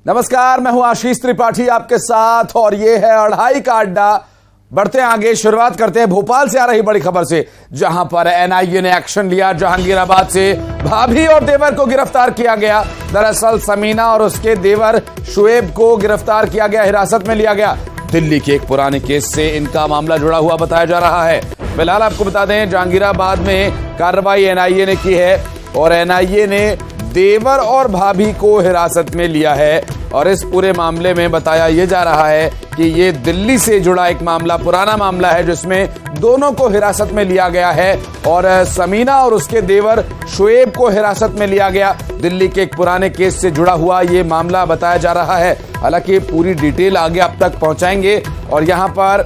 नमस्कार, मैं हूं आशीष त्रिपाठी आपके साथ और ये है अढ़ाई का अड्डा। बढ़ते हैं आगे, शुरुआत करते हैं भोपाल से आ रही बड़ी खबर से, जहां पर एनआईए ने एक्शन लिया। जहांगीराबाद से भाभी और देवर को गिरफ्तार किया गया। दरअसल समीना और उसके देवर शुएब को गिरफ्तार किया गया, हिरासत में लिया गया। दिल्ली के एक पुराने केस से इनका मामला जुड़ा हुआ बताया जा रहा है। फिलहाल आपको बता दें, जहांगीराबाद में कार्रवाई एनआईए ने की है और एनआईए ने देवर और भाभी को हिरासत में लिया है। और इस पूरे मामले में बताया यह जा रहा है कि ये दिल्ली से जुड़ा एक मामला, पुराना मामला है, जिसमें दोनों को हिरासत में लिया गया है और समीना और उसके देवर शुएब को हिरासत में लिया गया। दिल्ली के एक पुराने केस से जुड़ा हुआ ये मामला बताया जा रहा है। हालांकि पूरी डिटेल आगे आप तक पहुंचाएंगे। और यहां पर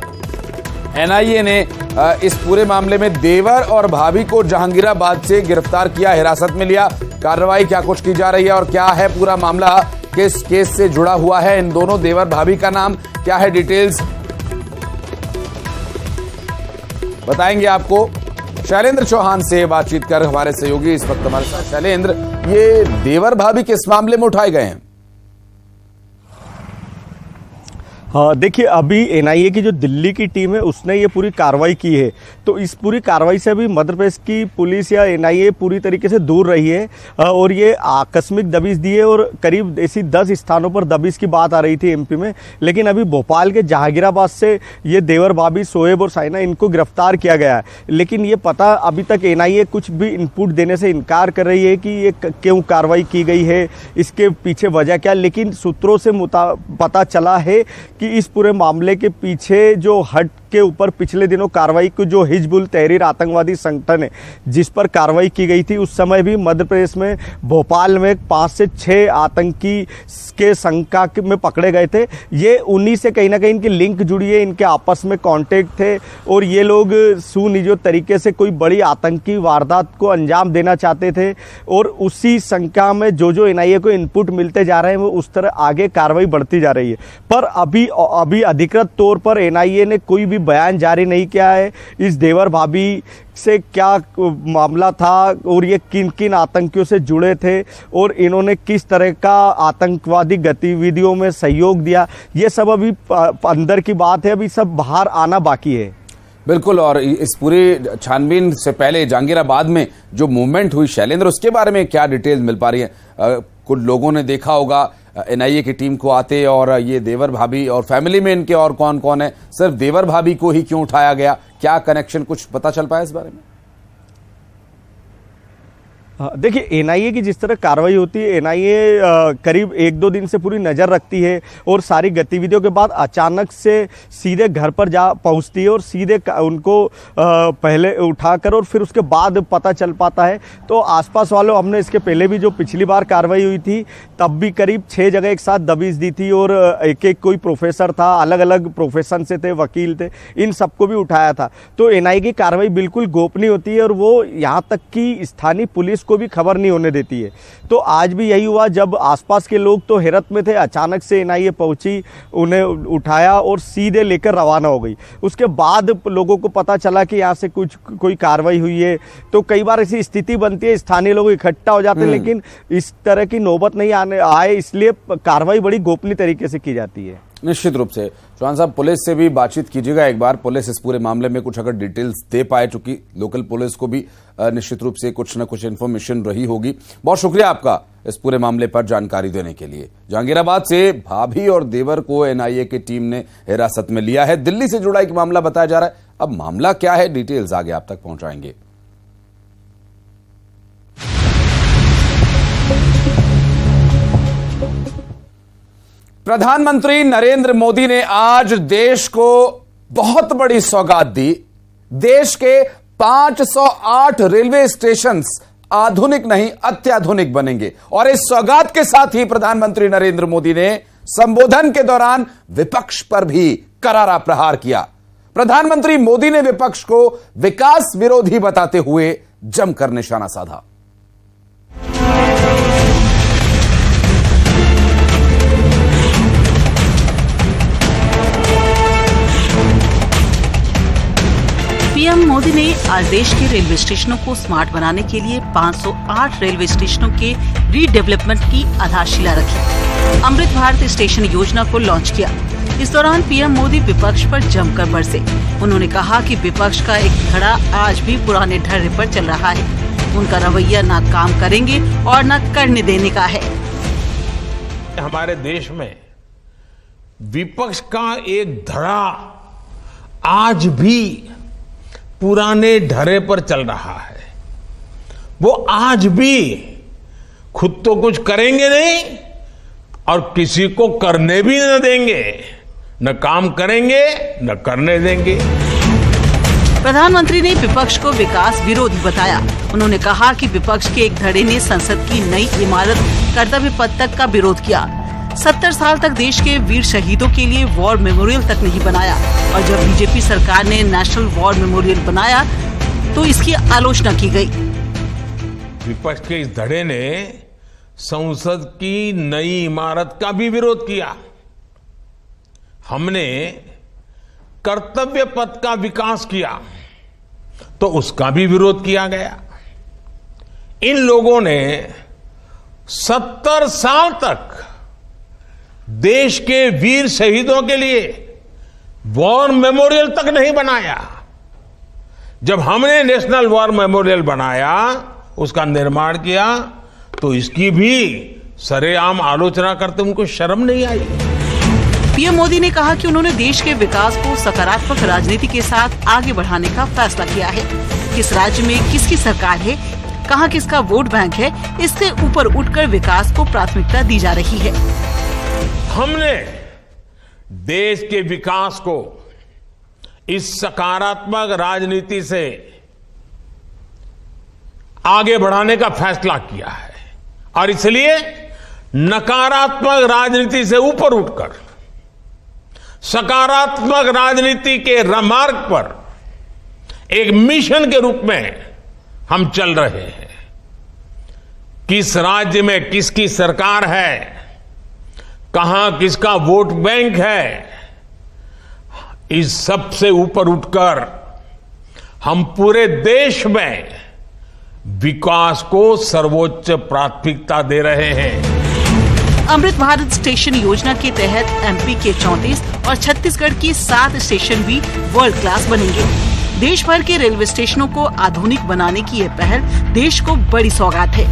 एनआईए ने इस पूरे मामले में देवर और भाभी को जहांगीराबाद से गिरफ्तार किया, हिरासत में लिया। कार्रवाई क्या कुछ की जा रही है और क्या है पूरा मामला, किस केस से जुड़ा हुआ है, इन दोनों देवर भाभी का नाम क्या है, डिटेल्स बताएंगे आपको। शैलेंद्र चौहान से बातचीत कर हमारे सहयोगी इस वक्त हमारे साथ। शैलेंद्र, ये देवर भाभी किस मामले में उठाए गए हैं? हाँ, देखिए, अभी एनआईए की जो दिल्ली की टीम है उसने ये पूरी कार्रवाई की है। तो इस पूरी कार्रवाई से अभी मध्य प्रदेश की पुलिस या एनआईए पूरी तरीके से दूर रही है और ये आकस्मिक दबिश दिए और करीब ऐसी 10 स्थानों पर दबिश की बात आ रही थी एमपी में। लेकिन अभी भोपाल के जहांगीराबाद से ये देवर भाभी शोएब और साइना, इनको गिरफ्तार किया गया है। लेकिन ये पता अभी तक एनआईए कुछ भी इनपुट देने से इनकार कर रही है कि ये क्यों कार्रवाई की गई है, इसके पीछे वजह क्या। लेकिन सूत्रों से पता चला है कि इस पूरे मामले के पीछे जो हट के ऊपर पिछले दिनों कार्रवाई को, जो हिजबुल तहरीर आतंकवादी संगठन है जिस पर कार्रवाई की गई थी, उस समय भी मध्य प्रदेश में भोपाल में 5 से 6 आतंकी के शंका में पकड़े गए थे। ये उन्हीं से कहीं ना कहीं इनकी लिंक जुड़ी है, इनके आपस में कांटेक्ट थे और ये लोग सुनियोजित तरीके से कोई बड़ी आतंकी वारदात को अंजाम देना चाहते थे। और उसी शंका में जो एनआईए को इनपुट मिलते जा रहे हैं वो उस तरह आगे कार्रवाई बढ़ती जा रही है। पर अभी अधिकृत तौर पर एनआईए ने कोई भी बयान जारी नहीं किया है इस देवर भाभी से क्या मामला था और ये किन किन आतंकियों से जुड़े थे और इन्होंने किस तरह का आतंकवादी गतिविधियों में सहयोग दिया। ये सब अभी अंदर की बात है, अभी सब बाहर आना बाकी है। बिल्कुल। और इस पूरी छानबीन से पहले जहांगीराबाद में जो मूवमेंट हुई शैलेंद्र, उसके बारे में क्या डिटेल मिल पा रही है? कुछ लोगों ने देखा होगा एनआईए की टीम को आते और ये देवर भाभी और फैमिली में इनके और कौन कौन है, सिर्फ देवर भाभी को ही क्यों उठाया गया, क्या कनेक्शन, कुछ पता चल पाया इस बारे में? देखिए, एनआईए की जिस तरह कार्रवाई होती है, एनआईए करीब 1-2 दिन से पूरी नज़र रखती है और सारी गतिविधियों के बाद अचानक से सीधे घर पर जा पहुंचती है और सीधे उनको पहले उठाकर और फिर उसके बाद पता चल पाता है। तो आसपास वालों, हमने इसके पहले भी जो पिछली बार कार्रवाई हुई थी तब भी करीब 6 जगह एक साथ दबिश दी थी और एक कोई प्रोफेसर था, अलग अलग प्रोफेशन से थे, वकील थे, इन सबको भी उठाया था। तो एनआईए की कार्रवाई बिल्कुल गोपनीय होती है और वो यहाँ तक कि स्थानीय पुलिस को भी खबर नहीं होने देती है। तो आज भी यही हुआ, जब आसपास के लोग तो हैरत में थे, अचानक से एनआईए पहुंची, उन्हें उठाया और सीधे लेकर रवाना हो गई। उसके बाद लोगों को पता चला कि यहाँ से कोई कार्रवाई हुई है। तो कई बार ऐसी स्थिति बनती है, स्थानीय लोग इकट्ठा हो जाते हैं, लेकिन इस तरह की नौबत नहीं आए, इसलिए कार्रवाई बड़ी गोपनीय तरीके से की जाती है। निश्चित रूप से। चौहान साहब, पुलिस से भी बातचीत कीजिएगा एक बार, पुलिस इस पूरे मामले में कुछ अगर डिटेल्स दे पाए, चूंकि लोकल पुलिस को भी निश्चित रूप से कुछ न कुछ इन्फॉर्मेशन रही होगी। बहुत शुक्रिया आपका इस पूरे मामले पर जानकारी देने के लिए। जहांगीराबाद से भाभी और देवर को एनआईए की टीम ने हिरासत में लिया है। दिल्ली से जुड़ा एक मामला बताया जा रहा है। अब मामला क्या है, डिटेल्स आगे आप तक पहुंचाएंगे। प्रधानमंत्री नरेंद्र मोदी ने आज देश को बहुत बड़ी सौगात दी। देश के 508 रेलवे स्टेशन आधुनिक नहीं अत्याधुनिक बनेंगे। और इस सौगात के साथ ही प्रधानमंत्री नरेंद्र मोदी ने संबोधन के दौरान विपक्ष पर भी करारा प्रहार किया। प्रधानमंत्री मोदी ने विपक्ष को विकास विरोधी बताते हुए जमकर निशाना साधा। पीएम मोदी ने आज देश के रेलवे स्टेशनों को स्मार्ट बनाने के लिए 508 रेलवे स्टेशनों के रीडेवलपमेंट की आधारशिला रखी। अमृत भारत स्टेशन योजना को लॉन्च किया। इस दौरान पीएम मोदी विपक्ष पर जमकर बरसे। उन्होंने कहा कि विपक्ष का एक धड़ा आज भी पुराने ढर्रे पर चल रहा है। उनका रवैया न काम करेंगे और न करने देने का है। हमारे देश में विपक्ष का एक धड़ा आज भी पुराने ढर्रे पर चल रहा है। वो आज भी खुद तो कुछ करेंगे नहीं और किसी को करने भी न देंगे, न काम करेंगे न करने देंगे। प्रधानमंत्री ने विपक्ष को विकास विरोधी बताया। उन्होंने कहा कि विपक्ष के एक धड़े ने संसद की नई इमारत कर्तव्य पथ तक का विरोध किया। 70 साल तक देश के वीर शहीदों के लिए वॉर मेमोरियल तक नहीं बनाया और जब बीजेपी सरकार ने नेशनल वॉर मेमोरियल बनाया तो इसकी आलोचना की गई। विपक्ष के इस धड़े ने संसद की नई इमारत का भी विरोध किया। हमने कर्तव्य पथ का विकास किया तो उसका भी विरोध किया गया। इन लोगों ने 70 साल तक देश के वीर शहीदों के लिए वॉर मेमोरियल तक नहीं बनाया। जब हमने नेशनल वॉर मेमोरियल बनाया, उसका निर्माण किया, तो इसकी भी सरेआम आलोचना करते उनको शर्म नहीं आई। पीएम मोदी ने कहा कि उन्होंने देश के विकास को सकारात्मक राजनीति के साथ आगे बढ़ाने का फैसला किया है। किस राज्य में किसकी सरकार है, कहां किसका वोट बैंक है, इससे ऊपर उठकर विकास को प्राथमिकता दी जा रही है। हमने देश के विकास को इस सकारात्मक राजनीति से आगे बढ़ाने का फैसला किया है और इसलिए नकारात्मक राजनीति से ऊपर उठकर सकारात्मक राजनीति के मार्ग पर एक मिशन के रूप में हम चल रहे हैं। किस राज्य में किसकी सरकार है, कहां किसका वोट बैंक है, इस सब से ऊपर उठकर हम पूरे देश में विकास को सर्वोच्च प्राथमिकता दे रहे हैं। अमृत भारत स्टेशन योजना के तहत एमपी के 34 और छत्तीसगढ़ की 7 स्टेशन भी वर्ल्ड क्लास बनेंगे। देश भर के रेलवे स्टेशनों को आधुनिक बनाने की यह पहल देश को बड़ी सौगात है।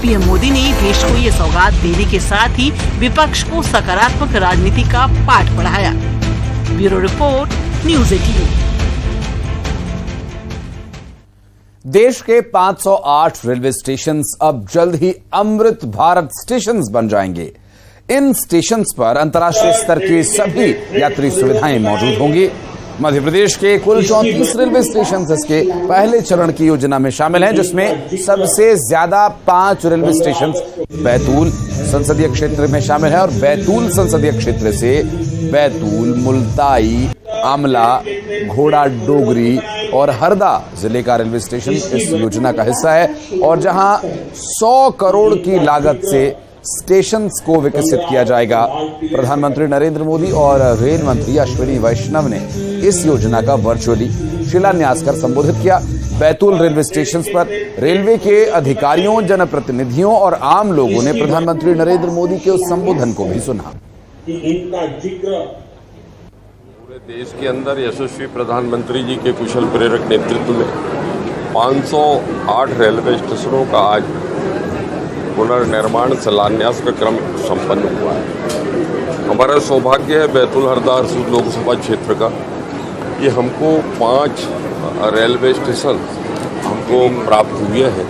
पीएम मोदी ने देश को ये सौगात देने के साथ ही विपक्ष को सकारात्मक राजनीति का पाठ पढ़ाया। Bureau report, news 18। देश के 508 रेलवे स्टेशंस अब जल्द ही अमृत भारत स्टेशंस बन जाएंगे। इन स्टेशंस पर अंतर्राष्ट्रीय स्तर की सभी यात्री सुविधाएं मौजूद होंगी। मध्य प्रदेश के कुल 34 रेलवे स्टेशन इसके पहले चरण की योजना में शामिल हैं, जिसमें सबसे ज्यादा 5 रेलवे स्टेशन बैतूल संसदीय क्षेत्र में शामिल है और बैतूल संसदीय क्षेत्र से बैतूल, मुल्ताई, आमला, घोड़ा डोगरी और हरदा जिले का रेलवे स्टेशन इस योजना का हिस्सा है और जहां 100 करोड़ की लागत से स्टेशंस को विकसित किया जाएगा। प्रधानमंत्री नरेंद्र मोदी और रेल मंत्री अश्विनी वैष्णव ने इस योजना का वर्चुअली शिलान्यास कर संबोधित किया। बैतूल रेलवे स्टेशन पर रेलवे के अधिकारियों, जनप्रतिनिधियों और आम लोगों ने प्रधानमंत्री नरेंद्र मोदी के उस संबोधन को भी सुना। पूरे देश के अंदर यशस्वी प्रधानमंत्री जी के कुशल प्रेरक नेतृत्व में 508 रेलवे स्टेशनों का आज पुनर्निर्माण शिलान्यास का क्रम संपन्न हुआ है। हमारा सौभाग्य है बैतूल हरदा लोकसभा क्षेत्र का कि हमको 5 रेलवे स्टेशन हमको प्राप्त हुए हैं,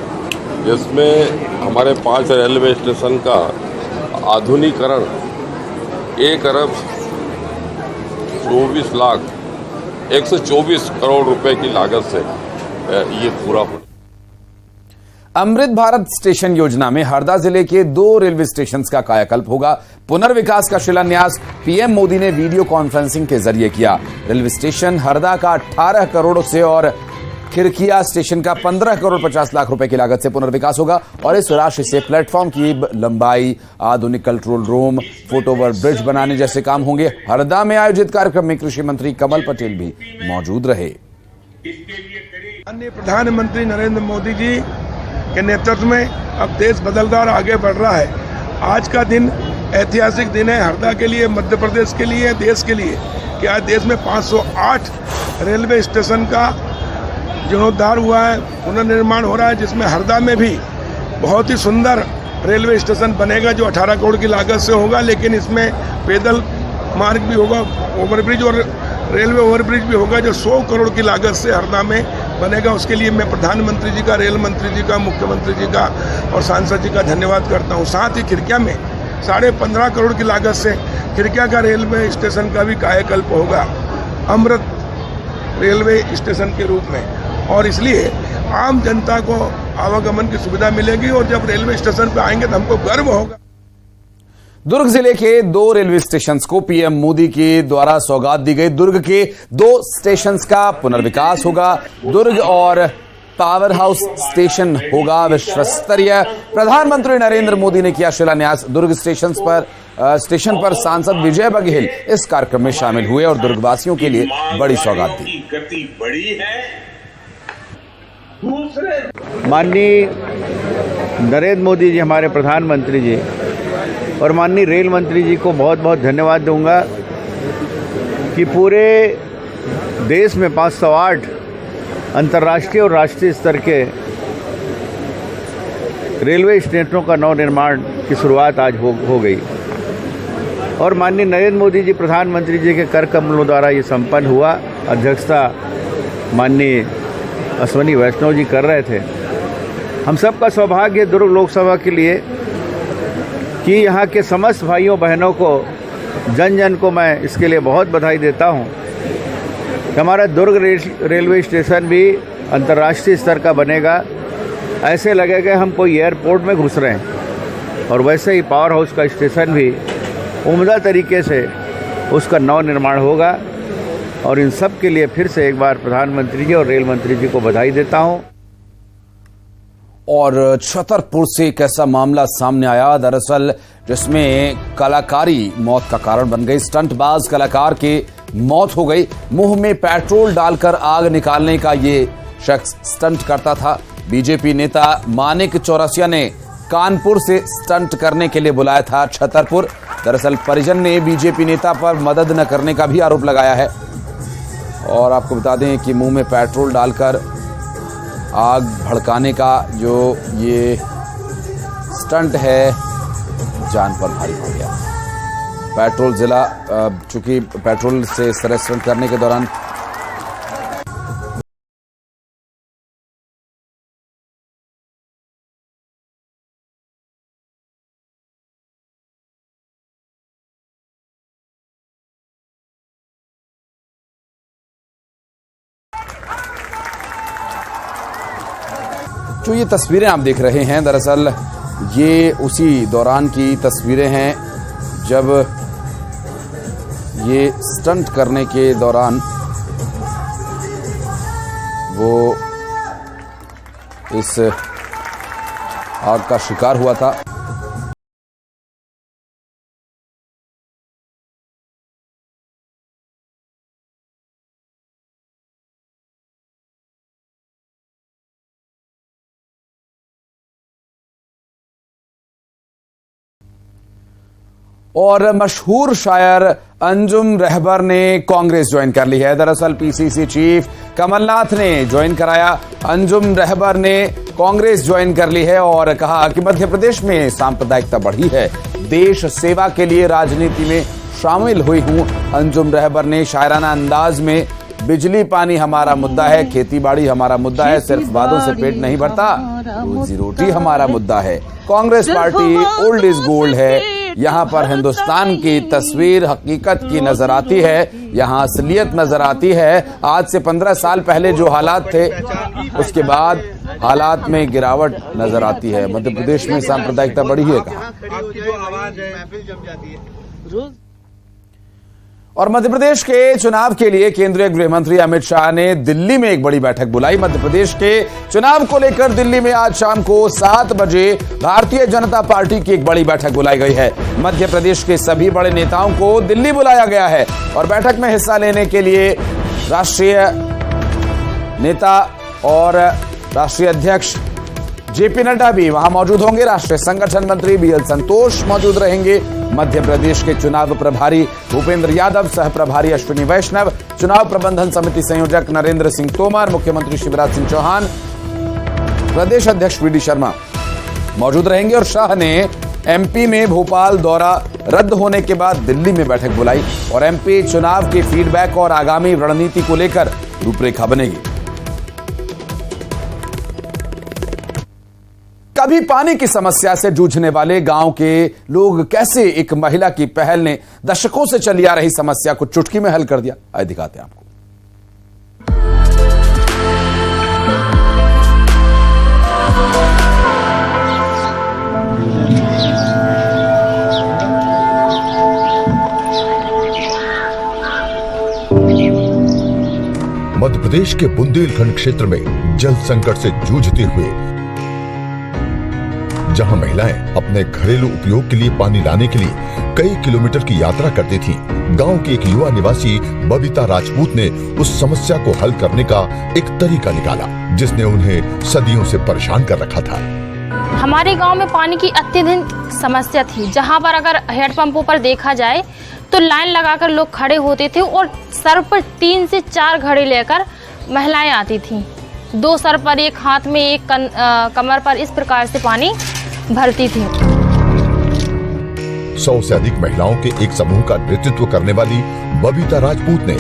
जिसमें हमारे 5 रेलवे स्टेशन का आधुनिकीकरण 1,24 करोड़ रुपए की लागत से ये पूरा हो। अमृत भारत स्टेशन योजना में हरदा जिले के 2 रेलवे स्टेशन का कायाकल्प होगा। पुनर्विकास का शिलान्यास पीएम मोदी ने वीडियो कॉन्फ्रेंसिंग के जरिए किया। रेलवे स्टेशन हरदा का 18 करोड़ से और खिरकिया स्टेशन का 15 करोड़ 50 लाख रुपए की लागत से पुनर्विकास होगा और इस राशि से प्लेटफॉर्म की लंबाई, आधुनिक कंट्रोल रूम, फुटओवर ब्रिज बनाने जैसे काम होंगे। हरदा में आयोजित कार्यक्रम में कृषि मंत्री कमल पटेल भी मौजूद रहे। इसके लिए करीब माननीय प्रधानमंत्री नरेंद्र मोदी जी के नेतृत्व में अब देश बदलता और आगे बढ़ रहा है। आज का दिन ऐतिहासिक दिन है हरदा के लिए, मध्य प्रदेश के लिए, देश के लिए कि आज देश में 508 रेलवे स्टेशन का जीर्णोद्धार हुआ है, पुनर्निर्माण हो रहा है, जिसमें हरदा में भी बहुत ही सुंदर रेलवे स्टेशन बनेगा जो 18 करोड़ की लागत से होगा, लेकिन इसमें पैदल मार्ग भी होगा, ओवरब्रिज और रेलवे ओवरब्रिज भी होगा जो 100 करोड़ की लागत से हरदा में बनेगा। उसके लिए मैं प्रधानमंत्री जी का, रेल मंत्री जी का, मुख्यमंत्री जी का और सांसद जी का धन्यवाद करता हूँ। साथ ही खिड़किया में 15.5 करोड़ की लागत से खिड़किया का रेलवे स्टेशन का भी कायाकल्प होगा अमृत रेलवे स्टेशन के रूप में, और इसलिए आम जनता को आवागमन की सुविधा मिलेगी और जब रेलवे स्टेशन पर आएंगे तो हमको गर्व होगा। दुर्ग जिले के 2 रेलवे स्टेशंस को पीएम मोदी के द्वारा सौगात दी गई। दुर्ग के 2 स्टेशंस का पुनर्विकास होगा। दुर्ग और पावर हाउस स्टेशन होगा विश्व स्तरीय। प्रधानमंत्री नरेंद्र मोदी ने किया शिलान्यास। दुर्ग स्टेशन पर सांसद विजय बघेल इस कार्यक्रम में शामिल हुए और दुर्गवासियों के लिए बड़ी सौगात दी। गति बड़ी है। माननीय नरेंद्र मोदी जी हमारे प्रधानमंत्री जी और माननीय रेल मंत्री जी को बहुत बहुत धन्यवाद दूंगा कि पूरे देश में 508 अंतर्राष्ट्रीय और राष्ट्रीय स्तर के रेलवे स्टेशनों का नवनिर्माण की शुरुआत आज हो गई और माननीय नरेंद्र मोदी जी प्रधानमंत्री जी के कर कमलों द्वारा ये संपन्न हुआ। अध्यक्षता माननीय अश्विनी वैष्णव जी कर रहे थे। हम सबका सौभाग्य दुर्ग लोकसभा के लिए कि यहाँ के समस्त भाइयों बहनों को, जन जन को मैं इसके लिए बहुत बधाई देता हूँ कि हमारा दुर्ग रेलवे स्टेशन भी अंतर्राष्ट्रीय स्तर का बनेगा। ऐसे लगेगा हम कोई एयरपोर्ट में घुस रहे हैं और वैसे ही पावर हाउस का स्टेशन भी उम्दा तरीके से उसका नवनिर्माण होगा और इन सब के लिए फिर से एक बार प्रधानमंत्री जी और रेल मंत्री जी को बधाई देता हूँ। और छतरपुर से एक ऐसा मामला सामने आया दरअसल जिसमें कलाकारी मौत का कारण बन गई। स्टंटबाज कलाकार की मौत हो गई। मुंह में पेट्रोल डालकर आग निकालने का ये शख्स स्टंट करता था। बीजेपी नेता मानिक चौरसिया ने कानपुर से स्टंट करने के लिए बुलाया था छतरपुर। दरअसल परिजन ने बीजेपी नेता पर मदद न करने का भी आरोप लगाया है और आपको बता दें कि मुंह में पेट्रोल डालकर आग भड़काने का जो ये स्टंट है जान पर भारी पड़ गया। पेट्रोल जिला चूंकि पेट्रोल से इस तरह स्टंट करने के दौरान जो ये तस्वीरें आप देख रहे हैं दरअसल ये उसी दौरान की तस्वीरें हैं जब ये स्टंट करने के दौरान वो इस आग का शिकार हुआ था। और मशहूर शायर अंजुम रहबर ने कांग्रेस ज्वाइन कर ली है। दरअसल पीसीसी चीफ कमलनाथ ने ज्वाइन कराया। अंजुम रहबर ने कांग्रेस ज्वाइन कर ली है और कहा कि मध्य प्रदेश में सांप्रदायिकता बढ़ी है, देश सेवा के लिए राजनीति में शामिल हुई हूं। अंजुम रहबर ने शायराना अंदाज में बिजली पानी हमारा मुद्दा है, खेती बाड़ी हमारा मुद्दा है, सिर्फ वादों से पेट नहीं भरता, रोजी रोटी हमारा मुद्दा है। Congress party old is gold है। यहाँ पर हिंदुस्तान की तस्वीर हकीकत की नजर आती है, यहाँ असलियत नजर आती है। आज से 15 साल पहले जो हालात थे उसके बाद हालात में गिरावट नजर आती है। मध्य प्रदेश में सांप्रदायिकता बढ़ी है कहा। और मध्य प्रदेश के चुनाव के लिए केंद्रीय गृह मंत्री अमित शाह ने दिल्ली में एक बड़ी बैठक बुलाई। मध्य प्रदेश के चुनाव को लेकर दिल्ली में आज शाम को 7 बजे भारतीय जनता पार्टी की एक बड़ी बैठक बुलाई गई है। मध्य प्रदेश के सभी बड़े नेताओं को दिल्ली बुलाया गया है और बैठक में हिस्सा लेने के लिए राष्ट्रीय नेता और राष्ट्रीय अध्यक्ष जेपी नड्डा भी वहां मौजूद होंगे। राष्ट्रीय संगठन मंत्री बीएल संतोष मौजूद रहेंगे। मध्य प्रदेश के चुनाव प्रभारी भूपेंद्र यादव, सह प्रभारी अश्विनी वैष्णव, चुनाव प्रबंधन समिति संयोजक नरेंद्र सिंह तोमर, मुख्यमंत्री शिवराज सिंह चौहान, प्रदेश अध्यक्ष वीडी शर्मा मौजूद रहेंगे। और शाह ने एमपी में भोपाल दौरा रद्द होने के बाद दिल्ली में बैठक बुलाई और एमपी चुनाव के फीडबैक और आगामी रणनीति को लेकर रूपरेखा बनेगी। कभी पानी की समस्या से जूझने वाले गांव के लोग कैसे एक महिला की पहल ने दशकों से चली आ रही समस्या को चुटकी में हल कर दिया, आइए दिखाते हैं आपको। मध्य प्रदेश के बुंदेलखंड क्षेत्र में जल संकट से जूझते हुए जहां महिलाएं अपने घरेलू उपयोग के लिए पानी लाने के लिए कई किलोमीटर की यात्रा करती थीं, गांव की एक युवा निवासी बबीता राजपूत ने उस समस्या को हल करने का एक तरीका निकाला जिसने उन्हें सदियों से परेशान कर रखा था। हमारे गांव में पानी की अत्यधिक समस्या थी, जहां पर अगर हैंडपंपों पर देखा जाए तो लाइन लगाकर लोग खड़े होते थे और सर पर 3 से 4 घड़े लेकर महिलाएं आती थीं। 2 सर पर, एक हाथ में, एक कमर पर, इस प्रकार से पानी भरती थी। 100 से अधिक महिलाओं के एक समूह का नेतृत्व करने वाली बबीता राजपूत ने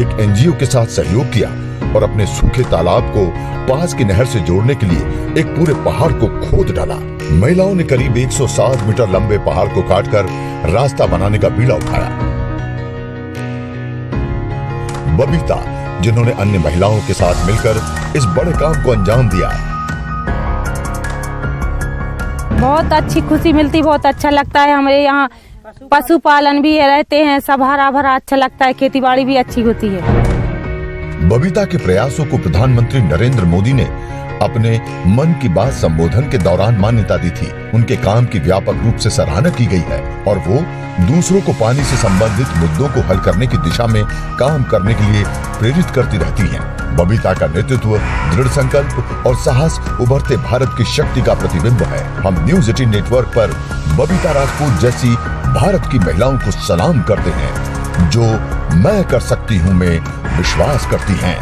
एक एनजीओ के साथ सहयोग किया और अपने सूखे तालाब को पास की नहर से जोड़ने के लिए एक पूरे पहाड़ को खोद डाला। महिलाओं ने करीब 160 मीटर लंबे पहाड़ को काटकर रास्ता बनाने का बीड़ा उठाया। बबीता, जिन्होंने अन्य महिलाओं के साथ मिलकर इस बड़े काम को अंजाम दिया, बहुत अच्छी खुशी मिलती, बहुत अच्छा लगता है। हमारे यहाँ पशुपालन भी रहते हैं, सब हरा भरा अच्छा लगता है, खेती बाड़ी भी अच्छी होती है। बबीता के प्रयासों को प्रधानमंत्री नरेंद्र मोदी ने अपने मन की बात संबोधन के दौरान मान्यता दी थी। उनके काम की व्यापक रूप से सराहना की गई है और वो दूसरों को पानी से संबंधित मुद्दों को हल करने की दिशा में काम करने के लिए प्रेरित करती रहती हैं। बबीता का नेतृत्व, दृढ़ संकल्प और साहस उभरते भारत की शक्ति का प्रतिबिंब है। हम न्यूज़ 18 नेटवर्क पर बबीता राजपूत जैसी भारत की महिलाओं को सलाम करते हैं जो मैं कर सकती हूँ में विश्वास करती हैं।